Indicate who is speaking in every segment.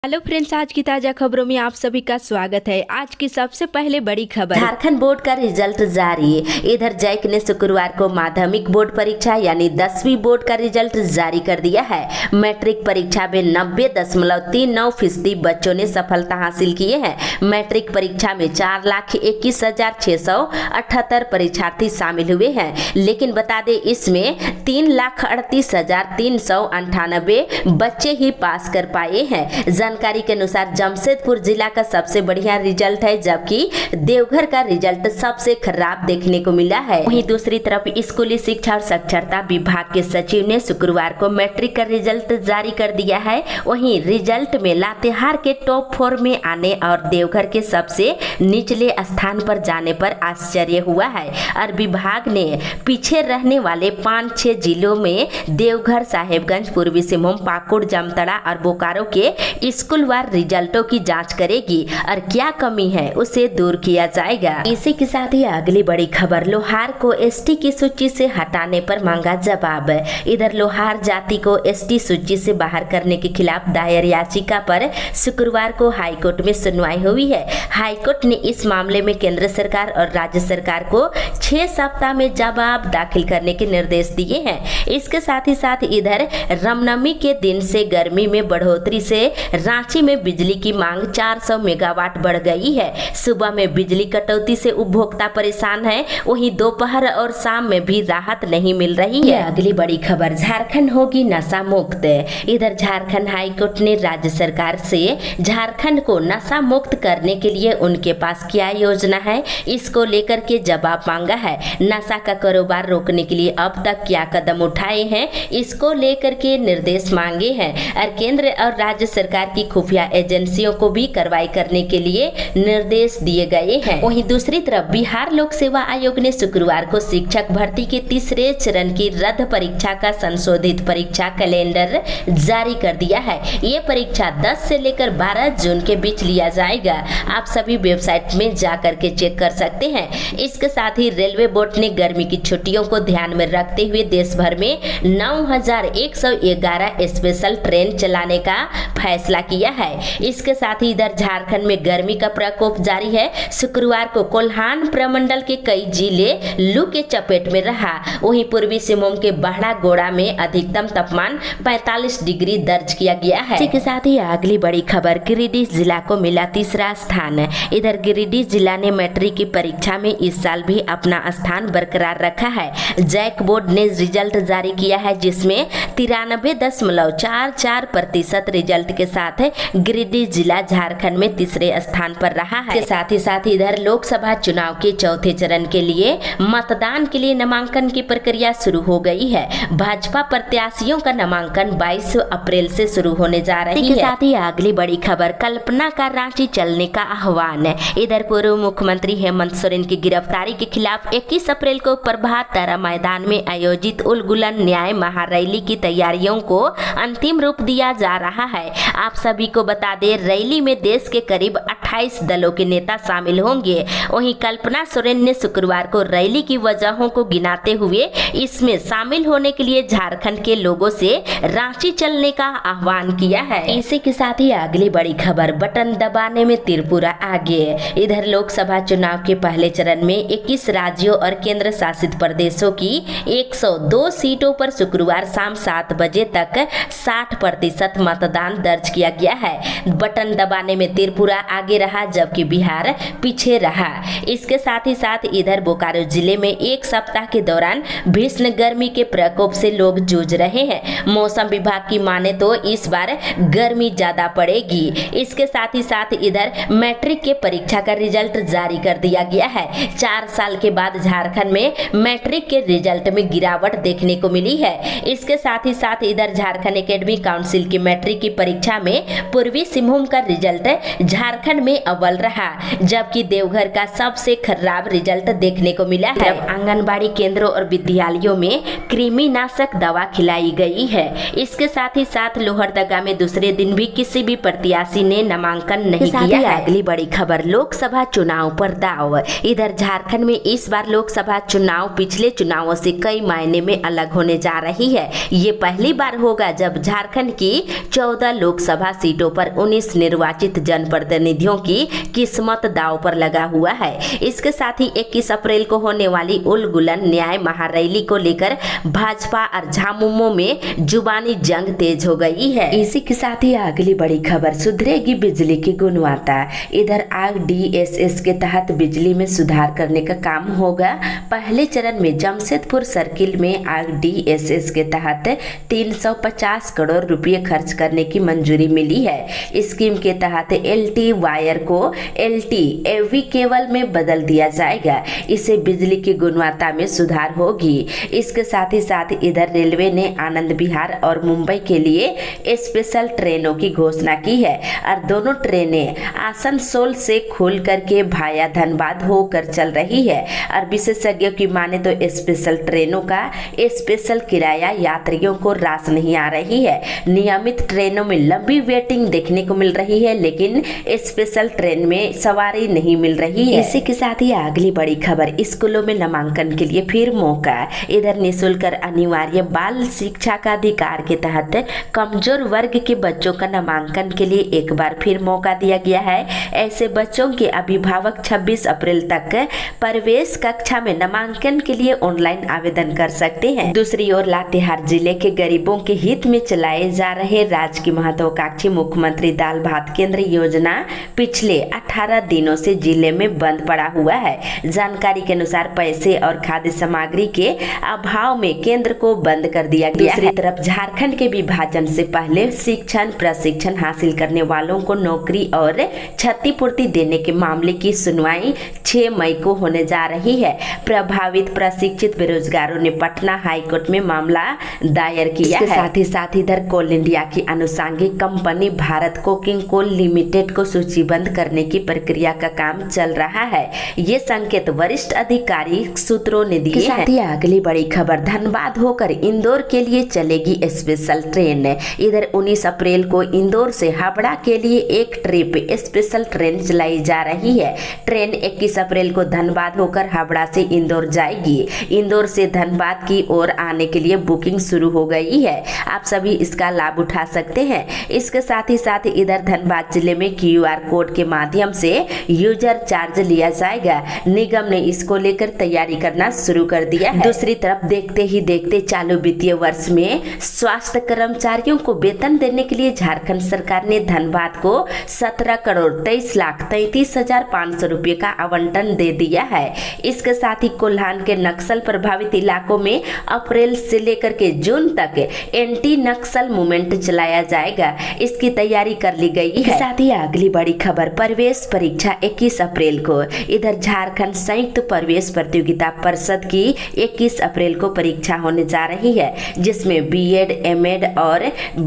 Speaker 1: Hello friends, आज की ताजा खबरों में आप सभी का स्वागत है। आज की सबसे पहले बड़ी खबर,
Speaker 2: झारखंड बोर्ड का रिजल्ट जारी। इधर जैक ने शुक्रवार को माध्यमिक बोर्ड परीक्षा यानी 10वीं बोर्ड का रिजल्ट जारी कर दिया है। मैट्रिक परीक्षा में 90.39% बच्चों ने सफलता हासिल की है। मैट्रिक परीक्षा में 4,21,678 परीक्षार्थी शामिल हुए हैं, लेकिन बता दें इसमें 3,38,398 बच्चे ही पास कर पाए हैं। जानकारी के अनुसार जमशेदपुर जिला का सबसे बढ़िया रिजल्ट है, जबकि देवघर का रिजल्ट सबसे खराब देखने को मिला है। वहीं दूसरी तरफ स्कूली शिक्षा और साक्षरता विभाग के सचिव ने शुक्रवार को मैट्रिक का रिजल्ट जारी कर दिया है। वहीं रिजल्ट में लातेहार के टॉप 4 में आने और देवघर के सबसे निचले स्थान पर जाने पर आश्चर्य हुआ है। और विभाग ने पीछे रहने वाले 5-6 जिलों में देवघर, साहेबगंज, पूर्वी सिंहभूम, पाकुड़, जामताड़ा और बोकारो के स्कूलवार रिजल्टों की जांच करेगी और क्या कमी है उसे दूर किया जाएगा। इसी के साथ ही अगली बड़ी खबर, लोहार को एसटी की सूची से हटाने पर मांगा जवाब। इधर लोहार जाति को एसटी सूची से बाहर करने के खिलाफ दायर याचिका पर शुक्रवार को हाईकोर्ट में सुनवाई हुई है। हाईकोर्ट ने इस मामले में केंद्र सरकार और राज्य सरकार को 6 सप्ताह में जवाब दाखिल करने के निर्देश दिए हैं। इसके साथ ही साथ इधर रामनवमी के दिन से गर्मी में बढ़ोतरी से रांची में बिजली की मांग 400 मेगावाट बढ़ गई है। सुबह में बिजली कटौती से उपभोक्ता परेशान है, वहीं दोपहर और शाम में भी राहत नहीं मिल रही है। अगली बड़ी खबर, झारखंड होगी नशा मुक्त। इधर झारखंड हाईकोर्ट ने राज्य सरकार से झारखंड को नशा मुक्त करने के लिए उनके पास क्या योजना है, इसको लेकर के जवाब मांगा है। नशा का कारोबार रोकने के लिए अब तक क्या कदम उठाए हैं, इसको लेकर के निर्देश मांगे हैं और केंद्र और राज्य सरकार की खुफिया एजेंसियों को भी कार्रवाई करने के लिए निर्देश दिए गए हैं। वहीं दूसरी तरफ बिहार लोक सेवा आयोग ने शुक्रवार को शिक्षक भर्ती के तीसरे चरण की रद्द परीक्षा का संशोधित परीक्षा कैलेंडर जारी कर दिया है। ये परीक्षा 10 से लेकर 12 जून के बीच लिया जाएगा। आप सभी वेबसाइट में जाकर के चेक कर सकते हैं। इसके साथ ही रेलवे बोर्ड ने गर्मी की छुट्टियों को ध्यान में रखते हुए देश भर में 9,111 स्पेशल ट्रेन चलाने का फैसला किया है। इसके साथ ही इधर झारखंड में गर्मी का प्रकोप जारी है। शुक्रवार को कोल्हान प्रमंडल के कई जिले लू के चपेट में रहा। वहीं पूर्वी सिंहभूम के बहड़ागोड़ा में अधिकतम तापमान 45 डिग्री दर्ज किया गया है। इसी के साथ ही अगली बड़ी खबर, गिरिडीह जिला को मिला तीसरा स्थान। इधर गिरिडीह जिला ने मैट्रिक की परीक्षा में इस साल भी अपना स्थान बरकरार रखा है। जैक बोर्ड ने रिजल्ट जारी किया है, जिसमें 93.44% रिजल्ट के साथ गिरिडीह जिला झारखंड में तीसरे स्थान पर रहा है। इसके साथ ही इधर लोकसभा चुनाव के चौथे चरण के लिए मतदान के लिए नामांकन की प्रक्रिया शुरू हो गई है। भाजपा प्रत्याशियों का नामांकन 22 अप्रैल से शुरू होने जा रही है। इसके साथ ही अगली बड़ी खबर, कल्पना का रांची चलने का आह्वान। इधर पूर्व मुख्यमंत्री हेमंत सोरेन की गिरफ्तारी के खिलाफ 21 अप्रैल को प्रभात तारा मैदान में आयोजित उलगुलन न्याय महारैली की तैयारियों को अंतिम रूप दिया जा रहा है। आप सभी को बता दें, रैली में देश के करीब 28 दलों के नेता शामिल होंगे। वहीं कल्पना सोरेन ने शुक्रवार को रैली की वजहों को गिनाते हुए इसमें शामिल होने के लिए झारखंड के लोगों से रांची चलने का आह्वान किया है। इसी के साथ ही अगली बड़ी खबर, बटन दबाने में त्रिपुरा आगे। इधर लोकसभा चुनाव के पहले चरण में 21 राज्यों और केंद्र शासित प्रदेशों की 102 सीटों पर शुक्रवार शाम 7 बजे तक 60% मतदान दर्ज किया गया है। बटन दबाने में त्रिपुरा आगे रहा, जबकि बिहार पीछे रहा। इसके साथ ही इधर बोकारो जिले में एक सप्ताह के दौरान भीषण गर्मी के प्रकोप से लोग जूझ रहे हैं। मौसम विभाग की माने तो इस बार गर्मी ज्यादा पड़ेगी। इसके साथ ही इधर मैट्रिक के परीक्षा का रिजल्ट जारी कर दिया गया है। 4 साल के बाद झारखंड में मैट्रिक के रिजल्ट में गिरावट देखने को मिली है। इसके साथ ही इधर झारखंड एकेडमिक काउंसिल की मैट्रिक की परीक्षा में पूर्वी सिंहभूम का रिजल्ट झारखंड में अव्वल रहा, जबकि देवघर का सबसे खराब रिजल्ट देखने को मिला है। आंगनबाड़ी केंद्रों और विद्यालयों में कृमिनाशक दवा खिलाई गई है। इसके साथ ही साथ लोहरदगा में दूसरे दिन भी किसी भी प्रत्याशी ने नामांकन नहीं किया है। अगली बड़ी खबर, लोकसभा चुनाव पर दाव। इधर झारखंड में इस बार लोकसभा चुनाव पिछले चुनावों से कई मायने में अलग होने जा रही है। ये पहली बार होगा जब झारखंड की 14 लोकसभा सीटों पर 19 निर्वाचित जनप्रतिनिधियों की किस्मत दाव पर लगा हुआ है। इसके साथ ही 21 अप्रैल को होने वाली उलगुलन न्याय महारैली को लेकर भाजपा और झामुमो में जुबानी जंग तेज हो गई है। इसी के साथ ही अगली बड़ी खबर, सुधरेगी बिजली की गुणवत्ता। इधर RDSS के तहत बिजली में सुधार करने का काम होगा। पहले चरण में जमशेदपुर सर्किल में RDSS के तहत 350 करोड़ रुपए खर्च करने की मंजूरी मिली है। स्कीम के तहत LT वायर को LT AV केबल में बदल दिया जाएगा। इससे बिजली की गुणवत्ता में सुधार होगी। इसके साथ ही साथ इधर रेलवे ने आनंद विहार और मुंबई के लिए स्पेशल ट्रेनों की घोषणा की है और दोनों ट्रेनें आसनसोल से खुल करके भाया धनबाद होकर चल रही है। और विशेषज्ञों की माने तो स्पेशल ट्रेनों का स्पेशल किराया यात्रियों को रास नहीं आ रही है। नियमित ट्रेनों में लंबी वेटिंग देखने को मिल रही है, लेकिन स्पेशल ट्रेन में सवारी नहीं मिल रही है। इसी के साथ ही अगली बड़ी खबर, स्कूलों में नामांकन के लिए फिर मौका। इधर निःशुल्क और अनिवार्य बाल शिक्षा का अधिकार के तहत कमजोर वर्ग के बच्चों का नामांकन के लिए एक बार फिर मौका दिया गया है। ऐसे बच्चों के अभिभावक 26 अप्रैल तक प्रवेश कक्षा में नामांकन के लिए ऑनलाइन आवेदन कर सकते हैं। दूसरी ओर लातेहार जिले के गरीबों के हित में चलाए जा रहे राज्य की महत्वाकांक्षी मुख्यमंत्री दाल भात केंद्र योजना पिछले 18 दिनों से जिले में बंद पड़ा हुआ है। जानकारी के अनुसार पैसे और खाद्य सामग्री के अभाव में केंद्र को बंद कर दिया गया है। दूसरी तरफ झारखंड के विभाजन से पहले शिक्षण प्रशिक्षण हासिल करने वालों को नौकरी और क्षतिपूर्ति देने के मामले की सुनवाई 6 मई को होने जा रही है। प्रभावित प्रशिक्षित बेरोजगारों ने पटना हाईकोर्ट में मामला दायर किया है। साथ ही इधर कोल इंडिया की अनुषंगिक company Bharat coking coal limited को सूचीबद्ध करने की प्रक्रिया का काम चल रहा है। ये संकेत वरिष्ठ अधिकारी सूत्रों ने दिए हैं। अगली बड़ी खबर, धनबाद होकर इंदौर के लिए चलेगी स्पेशल ट्रेन। इधर 19 अप्रैल को इंदौर से हावड़ा के लिए एक ट्रिप स्पेशल ट्रेन चलाई जा रही है। ट्रेन 21 अप्रैल को धनबाद होकर हावड़ा से इंदौर जाएगी। इंदौर से धनबाद की ओर आने के लिए बुकिंग शुरू हो गई है। आप सभी इसका लाभ उठा सकते हैं। इसके साथ ही इधर धनबाद जिले में QR कोड के माध्यम से यूजर चार्ज लिया जाएगा। निगम ने इसको लेकर तैयारी करना शुरू कर दिया है। दूसरी तरफ देखते ही देखते चालू वित्तीय वर्ष में स्वास्थ्य कर्मचारियों को वेतन देने के लिए झारखंड सरकार ने धनबाद को 17 करोड़ 23,33,500 रुपये का आवंटन दे दिया है। इसके साथ ही कोल्हान के नक्सल प्रभावित इलाकों में अप्रैल से लेकर के जून तक एंटी नक्सल मूवमेंट चलाया जाएगा। इसकी तैयारी कर ली गई है। साथ ही अगली बड़ी खबर, प्रवेश परीक्षा 21 अप्रैल को। इधर झारखंड संयुक्त प्रवेश प्रतियोगिता परिषद की 21 अप्रैल को परीक्षा होने जा रही है, जिसमें BEd, MEd और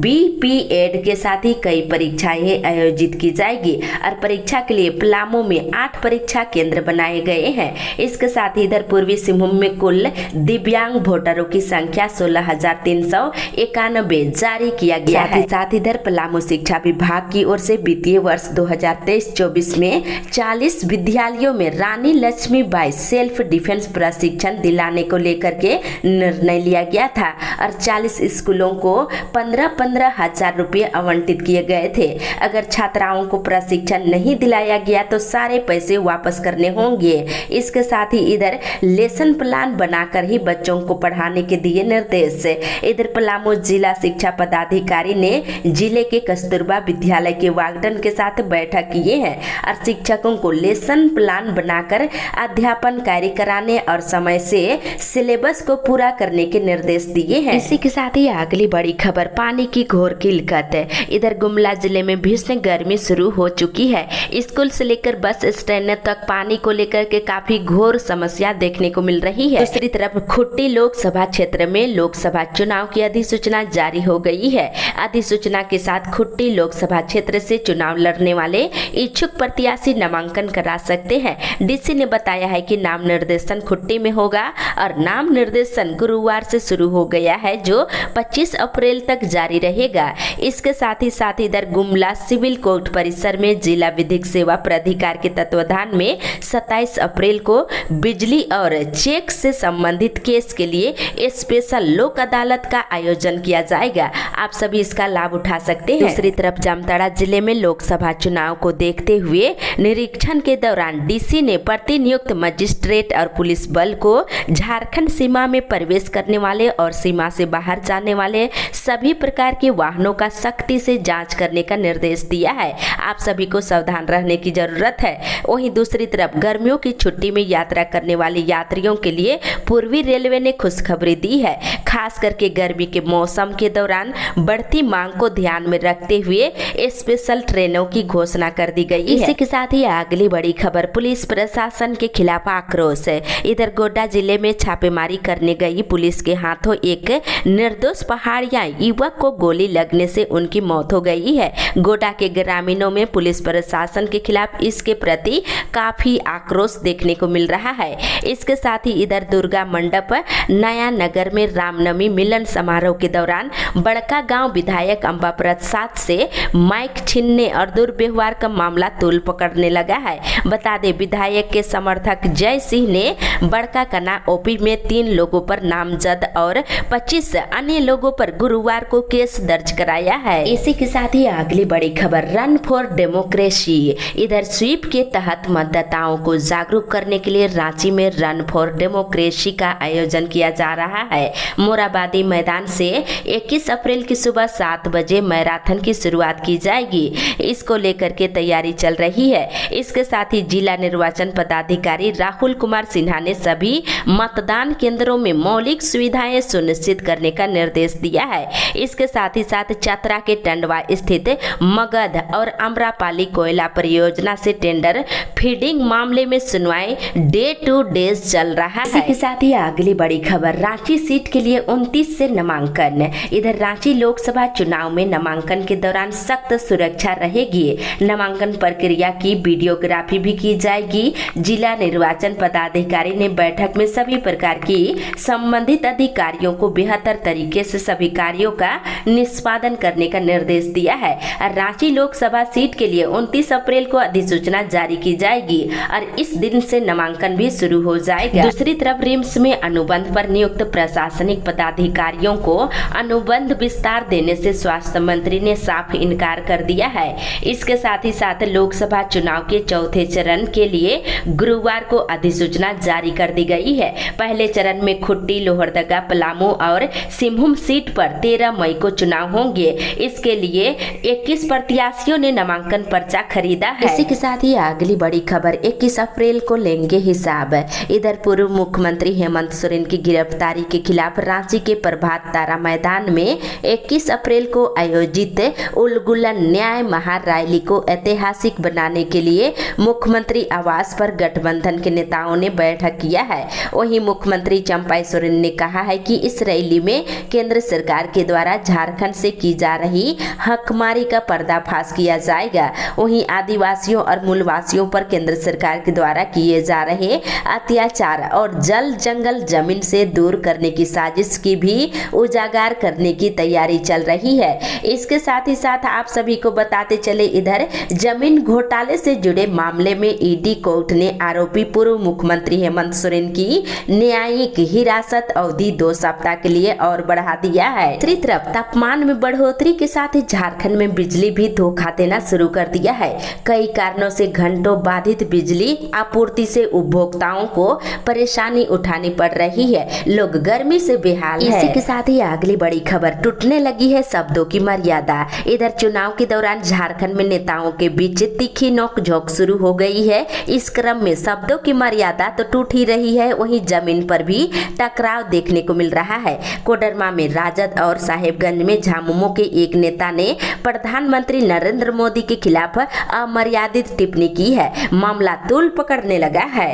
Speaker 2: BPEd के साथ ही कई परीक्षाएं आयोजित की जाएगी। और परीक्षा के लिए पलामू में 8 परीक्षा केंद्र बनाए गए हैं। इसके साथ ही इधर पूर्वी सिंहभूम में कुल दिव्यांग वोटरों की संख्या 16,391 जारी किया गया है। साथ ही इधर पलामू शिक्षा विभाग की ओर से वित्तीय वर्ष 2023-24 में 40 विद्यालयों में रानी लक्ष्मीबाई सेल्फ डिफेंस प्रशिक्षण दिलाने को लेकर के निर्णय लिया गया था और 40 स्कूलों को 15-15 हजार रुपये आवंटित किए गए थे। अगर छात्राओं को प्रशिक्षण नहीं दिलाया गया तो सारे पैसे वापस करने होंगे। इसके साथ ही इधर लेसन प्लान बनाकर ही बच्चों को पढ़ाने के दिए निर्देश। इधर पलामू जिला शिक्षा पदाधिकारी ने जिले के कस्तूरबा विद्यालय के वार्डन के साथ बैठक किए हैं और शिक्षकों को लेसन प्लान बनाकर अध्यापन कार्य कराने और समय से सिलेबस को पूरा करने के निर्देश दिए हैं। इसी के साथ ही अगली बड़ी खबर, पानी की घोर किल्लत। इधर गुमला जिले में भीषण गर्मी शुरू हो चुकी है। स्कूल से लेकर बस स्टैंड तक पानी को लेकर के काफी घोर समस्या देखने को मिल रही है। दूसरी तरफ खुट्टी लोकसभा क्षेत्र में लोकसभा चुनाव की अधिसूचना जारी हो गई है। अधिसूचना के साथ खुट्टी लोकसभा क्षेत्र से चुनाव लड़ने वाले इच्छुक प्रत्याशी नामांकन करा सकते हैं। डीसी ने बताया है कि नाम निर्देशन खुट्टी में होगा और नाम निर्देशन गुरुवार से शुरू हो गया है जो 25 अप्रैल तक जारी रहेगा। इसके साथ ही इधर गुमला सिविल कोर्ट परिसर में जिला विधिक सेवा प्राधिकार के तत्वाधान में 27 अप्रैल को बिजली और चेक से संबंधित केस के लिए स्पेशल लोक अदालत का आयोजन किया जाएगा। आप सभी इसका लाभ उठा सकते हैं। दूसरी तरफ जामताड़ा जिले में लोकसभा चुनाव को देखते हुए निरीक्षण के दौरान डीसी ने प्रतिनियुक्त मजिस्ट्रेट और पुलिस बल को झारखंड सीमा में प्रवेश करने वाले और सीमा से बाहर जाने वाले सभी प्रकार के वाहनों का सख्ती से जांच करने का निर्देश दिया है। आप सभी को सावधान रहने की जरूरत है। वहीं दूसरी तरफ गर्मियों की छुट्टी में यात्रा करने वाले यात्रियों के लिए पूर्वी रेलवे ने खुशखबरी दी है। खास करके गर्मी के मौसम के दौरान बढ़ती मांग को ध्यान में रखते हुए स्पेशल ट्रेनों की घोषणा कर दी गई है। इसी के साथ ही अगली बड़ी खबर, पुलिस प्रशासन के खिलाफ आक्रोश है। इधर गोड्डा जिले में छापेमारी करने गई पुलिस के हाथों एक निर्दोष पहाड़िया युवक को गोली लगने से उनकी मौत हो गई है। गोड्डा के ग्रामीणों में पुलिस प्रशासन के खिलाफ इसके प्रति काफी आक्रोश देखने को मिल रहा है। इसके साथ ही इधर दुर्गा मंडप नया नगर में रामनवमी मिलन समारोह के दौरान बड़का गांव विधायक अंबा प्रसाद से माइक छीनने और दुर्व्यवहार का मामला तूल पकड़ने लगा है। बता दें, विधायक के समर्थक जय सिंह ने बड़का कना ओपी में 3 लोगों पर नामजद और 25 अन्य लोगों पर गुरुवार को केस दर्ज कराया है। इसी के साथ ही अगली बड़ी खबर, रन फॉर डेमोक्रेसी। इधर स्वीप के तहत मतदाताओं को जागरूक करने के लिए रांची में रन फॉर डेमोक्रेसी का आयोजन किया जा रहा है। मोराबादी मैदान से 21 अप्रैल की सुबह 7 बजे मैराथन की शुरुआत की जाएगी। इसको लेकर के तैयारी चल रही है। इसके साथ ही जिला निर्वाचन पदाधिकारी राहुल कुमार सिन्हा ने सभी मतदान केंद्रों में मौलिक सुविधाएं सुनिश्चित करने का निर्देश दिया है। इसके साथ ही चतरा के टंडवा स्थित मगध और अमरापाली कोयला परियोजना से टेंडर फीडिंग मामले में सुनवाई डे टू डेज चल रहा है। इसी के साथ ही अगली बड़ी खबर, रांची सीट के लिए 29 से नामांकन। इधर रांची लोकसभा चुनाव में नामांकन के दौरान सख्त सुरक्षा रहेगी। नामांकन प्रक्रिया की वीडियोग्राफी भी की जाएगी। जिला निर्वाचन पदाधिकारी ने बैठक में सभी प्रकार की संबंधित अधिकारियों को बेहतर तरीके से सभी कार्यों का निष्पादन करने का निर्देश दिया है। रांची लोकसभा सीट के लिए 29 अप्रैल को अधिसूचना जारी की जाएगी और इस दिन से नामांकन भी शुरू हो जाएगा। दूसरी तरफ रिम्स में अनुबंध पर नियुक्त प्रशासनिक पदाधिकारियों को अनुबंध विस्तार देने से स्वास्थ्य मंत्री ने साफ इनकार कर दिया है। इसके साथ ही लोकसभा चुनाव के चौथे चरण के लिए गुरुवार को अधिसूचना जारी कर दी गई है। पहले चरण में खुट्टी, लोहरदगा, पलामू और सिंहभूम सीट पर 13 मई को चुनाव होंगे। इसके लिए 21 प्रत्याशियों ने नामांकन पर्चा खरीदा है। इसी के साथ ही अगली बड़ी खबर, 21 अप्रैल को लेंगे हिसाब। इधर पूर्व मुख्यमंत्री हेमंत सोरेन की गिरफ्तारी के खिलाफ रांची के प्रभात तारा मैदान में 21 अप्रैल को आयोजित उलगुलन न्याय महारैली को ऐतिहासिक बनाने के लिए मुख्यमंत्री आवास पर गठबंधन के नेताओं ने बैठक किया है। वहीं मुख्यमंत्री चंपाई सोरेन ने कहा है कि इस रैली में केंद्र सरकार के द्वारा झारखंड से की जा रही हकमारी का पर्दाफाश किया जाएगा। वहीं आदिवासियों और मूलवासियों पर केंद्र सरकार के द्वारा किए जा रहे अत्याचार और जल जंगल जमीन से दूर करने की साजिश की भी उजागर करने की तैयारी चल रही है। इसके साथ ही आप सभी को बताते चले, इधर जमीन घोटाले से जुड़े मामले में ईडी कोर्ट ने आरोपी पूर्व मुख्यमंत्री हेमंत सोरेन की न्यायिक हिरासत अवधि 2 सप्ताह के लिए और बढ़ा दिया है। दूसरी तरफ तापमान में बढ़ोतरी के साथ ही झारखंड में बिजली भी धोखा देना शुरू कर दिया है। कई कारणों से घंटों बाधित बिजली आपूर्ति से उपभोक्ताओं को परेशानी उठानी पड़ रही है। लोग गर्मी से बेहाल है। इसी के साथ ही अगली बड़ी खबर, टूटने लगी है शब्दों की मर्यादा। इधर चुनाव के दौरान झारखंड में नेताओं के बीच तीखी नोकझोंक शुरू हो गई है। इस क्रम में शब्दों की मर्यादा तो टूट ही रही है, वहीं जमीन पर भी टकराव देखने को मिल रहा है। कोडरमा में राजद और साहेबगंज में झामुमो के एक नेता ने प्रधानमंत्री नरेंद्र मोदी के खिलाफ अमर्यादित टिप्पणी की है। मामला तूल पकड़ने लगा है।